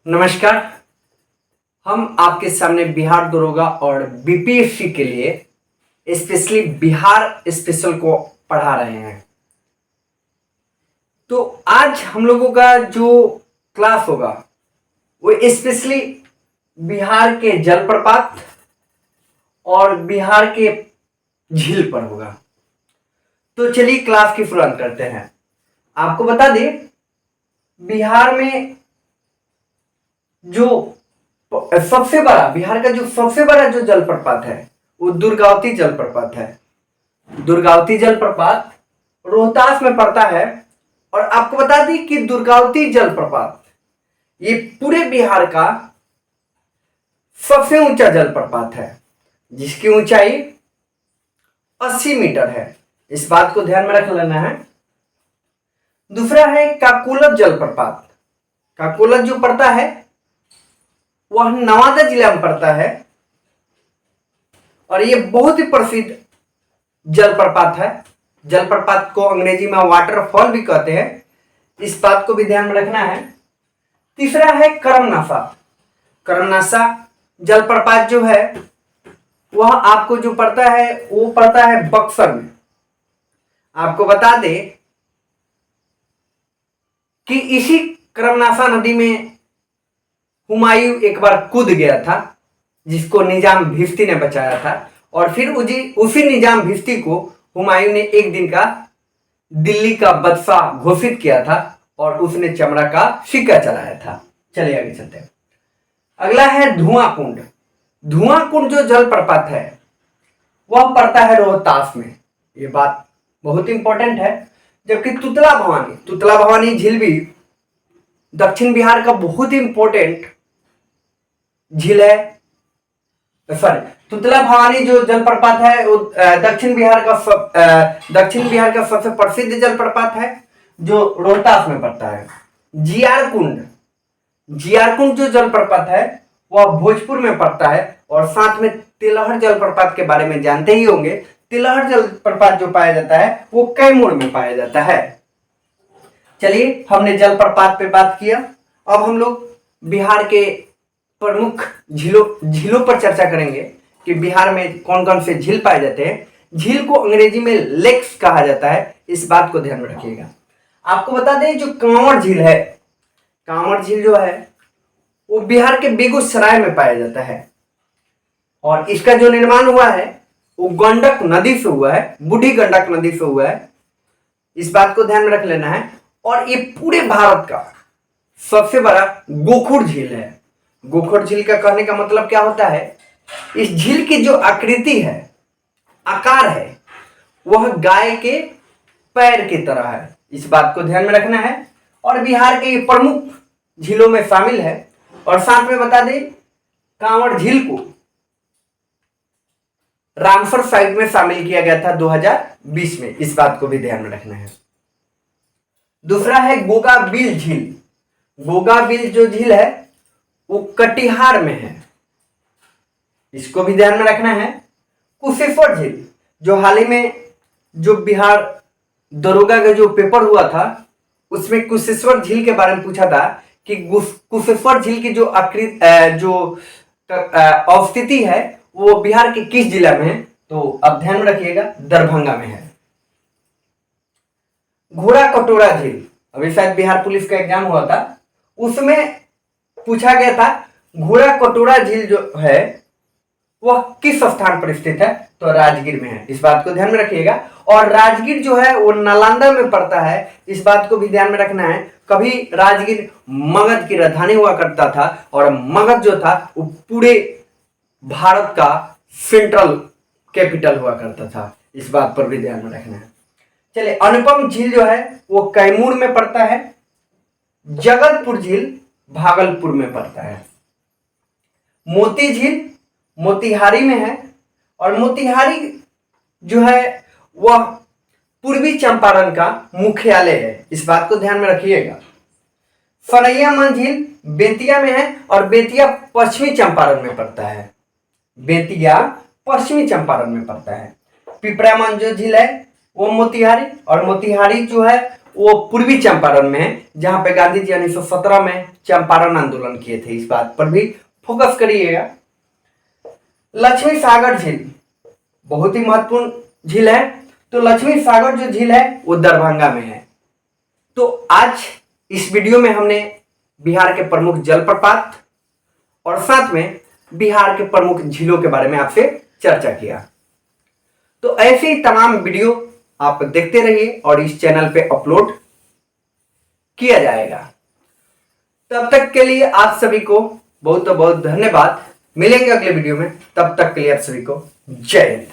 नमस्कार। हम आपके सामने बिहार दरोगा और बीपीएससी के लिए स्पेशली बिहार स्पेशल को पढ़ा रहे हैं। तो आज हम लोगों का जो क्लास होगा वो स्पेशली बिहार के जलप्रपात और बिहार के झील पर होगा। तो चलिए क्लास की शुरुआत करते हैं। आपको बता दें, बिहार में जो सबसे बड़ा बिहार का जो सबसे बड़ा जो जलप्रपात है वो दुर्गावती जलप्रपात है। दुर्गावती जलप्रपात रोहतास में पड़ता है। और आपको बता दें कि दुर्गावती जलप्रपात ये पूरे बिहार का सबसे ऊंचा जलप्रपात है, जिसकी ऊंचाई 80 मीटर है। इस बात को ध्यान में रख लेना है। दूसरा है काकोलत जलप्रपात। काकोलत जो पड़ता है वह नवादा जिला में पड़ता है और यह बहुत ही प्रसिद्ध जलप्रपात है। जलप्रपात को अंग्रेजी में वाटरफॉल भी कहते हैं। इस बात को भी ध्यान में रखना है। तीसरा है करमनासा। करमनासा जलप्रपात जो है वह आपको जो पड़ता है वो पड़ता है बक्सर में। आपको बता दें कि इसी करमनासा नदी में हुमायूं एक बार कूद गया था, जिसको निजाम भिफ्ती ने बचाया था। और फिर उसी निजाम भिफ्ती को हुमायूं ने एक दिन का दिल्ली का बादशाह घोषित किया था और उसने चमड़ा का सिक्का चलाया था। चलिए आगे चलते हैं। अगला है धुआं कुंड। धुआं कुंड जो जलप्रपात है वह पड़ता है रोहतास में। यह बात बहुत इंपॉर्टेंट है। जबकि तुतला भवानी झील भी दक्षिण बिहार का बहुत ही इंपॉर्टेंट झील है। सॉरी, तुतला भवानी जो जलप्रपात है वो दक्षिण बिहार का सबसे प्रसिद्ध जलप्रपात है जो रोहतास में पड़ता है। जियार कुंड जो जलप्रपात है वह भोजपुर में पड़ता है। और साथ में तिलहर जलप्रपात के बारे में जानते ही होंगे। तिलहर जलप्रपात जो पाया जाता है वो कैमूर में पाया जाता है। चलिए, हमने जलप्रपात पे बात किया। अब हम लोग बिहार के प्रमुख झीलों पर चर्चा करेंगे कि बिहार में कौन कौन से झील पाए जाते हैं। झील को अंग्रेजी में लेक्स कहा जाता है। इस बात को ध्यान में रखिएगा। आपको बता दें, जो कांवड़ झील है, कांवड़ झील जो है वो बिहार के बेगूसराय में पाया जाता है। और इसका जो निर्माण हुआ है वो गंडक नदी से हुआ है, बूढ़ी गंडक नदी से हुआ है। इस बात को ध्यान में रख लेना है। और ये पूरे भारत का सबसे बड़ा गोखुर झील है। गोखुर झील का कहने का मतलब क्या होता है, इस झील की जो आकृति है, आकार है, वह गाय के पैर की तरह है। इस बात को ध्यान में रखना है। और बिहार के ये प्रमुख झीलों में शामिल है। और साथ में बता दें, कांवड़ झील को रामसर साइट में शामिल किया गया था 2020 में। इस बात को भी ध्यान में रखना है। दूसरा है गोगाबिल झील। गोगाबिल जो झील है वो कटिहार में है। इसको भी ध्यान में रखना है। कुशेश्वर झील जो हाल ही में जो बिहार दरोगा का जो पेपर हुआ था उसमें कुशेश्वर झील के बारे में पूछा था कि कुशेश्वर झील की जो अवस्थिति है वो बिहार के किस जिला में है। तो अब ध्यान में रखिएगा, दरभंगा में है। घोड़ा कटोरा झील, अभी शायद बिहार पुलिस का एग्जाम हुआ था, उसमें पूछा गया था घोड़ा कटोरा झील जो है वह किस स्थान पर स्थित है। तो राजगीर में है। इस बात को ध्यान में रखिएगा। और राजगीर जो है वो नालंदा में पड़ता है। इस बात को भी ध्यान में रखना है। कभी राजगीर मगध की राजधानी हुआ करता था और मगध जो था वो पूरे भारत का सेंट्रल कैपिटल हुआ करता था। इस बात पर भी ध्यान में रखना है। चलिए, अनुपम झील जो है वो कैमूर में पड़ता है। जगतपुर झील भागलपुर में पड़ता है। मोती झील मोतिहारी में है। और मोतिहारी जो है वह पूर्वी चंपारण का मुख्यालय है। इस बात को ध्यान में रखिएगा। सरैयामान झील बेतिया में है और बेतिया पश्चिमी चंपारण में पड़ता है। बेतिया पश्चिमी चंपारण में पड़ता है। पिपरामान जो झील है वो मोतिहारी, और मोतिहारी जो है वो पूर्वी चंपारण में है, जहां पे गांधी जी 1917 में चंपारण आंदोलन किए थे। इस बात पर भी फोकस करिएगा। लक्ष्मी सागर झील बहुत ही महत्वपूर्ण झील है। तो लक्ष्मी सागर जो झील है वो दरभंगा में है। तो आज इस वीडियो में हमने बिहार के प्रमुख जलप्रपात और साथ में बिहार के प्रमुख झीलों के बारे में आपसे चर्चा किया। तो ऐसे ही तमाम वीडियो आप देखते रहिए और इस चैनल पे अपलोड किया जाएगा। तब तक के लिए आप सभी को बहुत बहुत धन्यवाद। मिलेंगे अगले वीडियो में, तब तक के लिए आप सभी को जय हिंद।